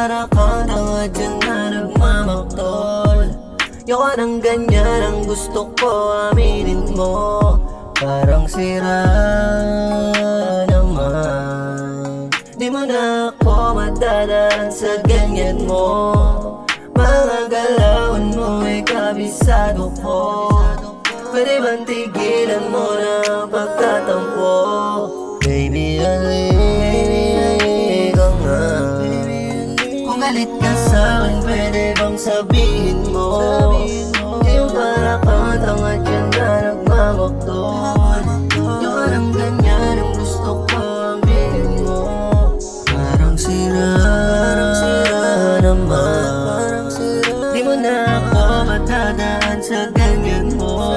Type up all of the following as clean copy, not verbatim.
para kang tanga dyan na nagmamaktol. Yoko ng ganyan ang gusto ko, aminin mo. Parang sira naman. Di mo na ako madadaan sa ganyan mo. Mga galawan mo ay kabisado ko. Pwede bang tigilan mo na ang pagtatampo? Baby, halika nga. Kung galit ka sa'kin, pwede bang sabihin mo? Yung para kang tanga dyan na nagmamaktol. Yung anong ganyan ang gusto ko, aminin mo. Parang sira naman. Di mo na ako matadaan sa ganyan mo.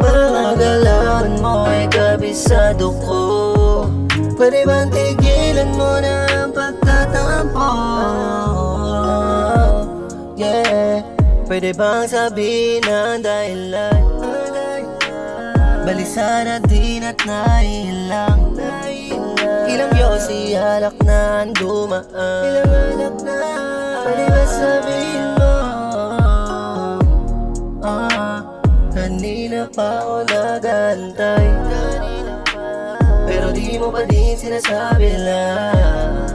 Mga galawan mo ay kabisado ko. Pwede bang tigilan mo na ang pagtatampo? Yeah. Pwede bang sabihin ang dahilan? Balisa na din at nailang. Ilang yosi alak na ang dumaan. Pwede ba sabihin mo? Kanina pa ako nagantay, pero di mo pa din sinasabi lang.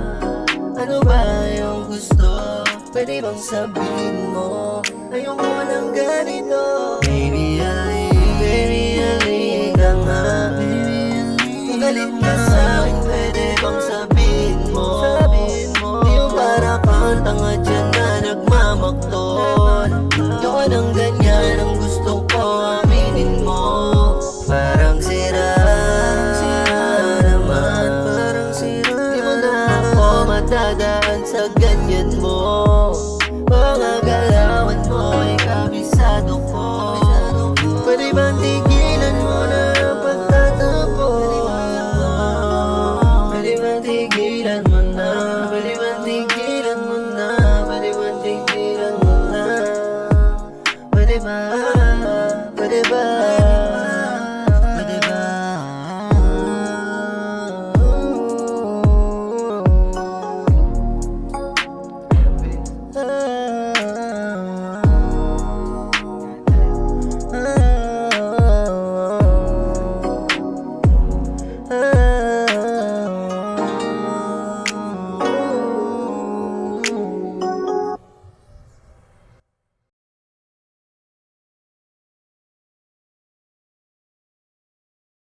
Ano ba yung gusto? Pwede bang sabihin mo? Ayoko ng ganito. Baby, halika nga. Kung galit ka sa'kin, pwede bang sabihin mo? Yung para kang tanga dyan na nagmamaktol. Ayoko ng ganyan ang gusto ko, aminin mo. Parang sira naman. Di mo na ako matadaan sa ganyan mo. Mga galawan mo ay kabisado ko. Pwede bang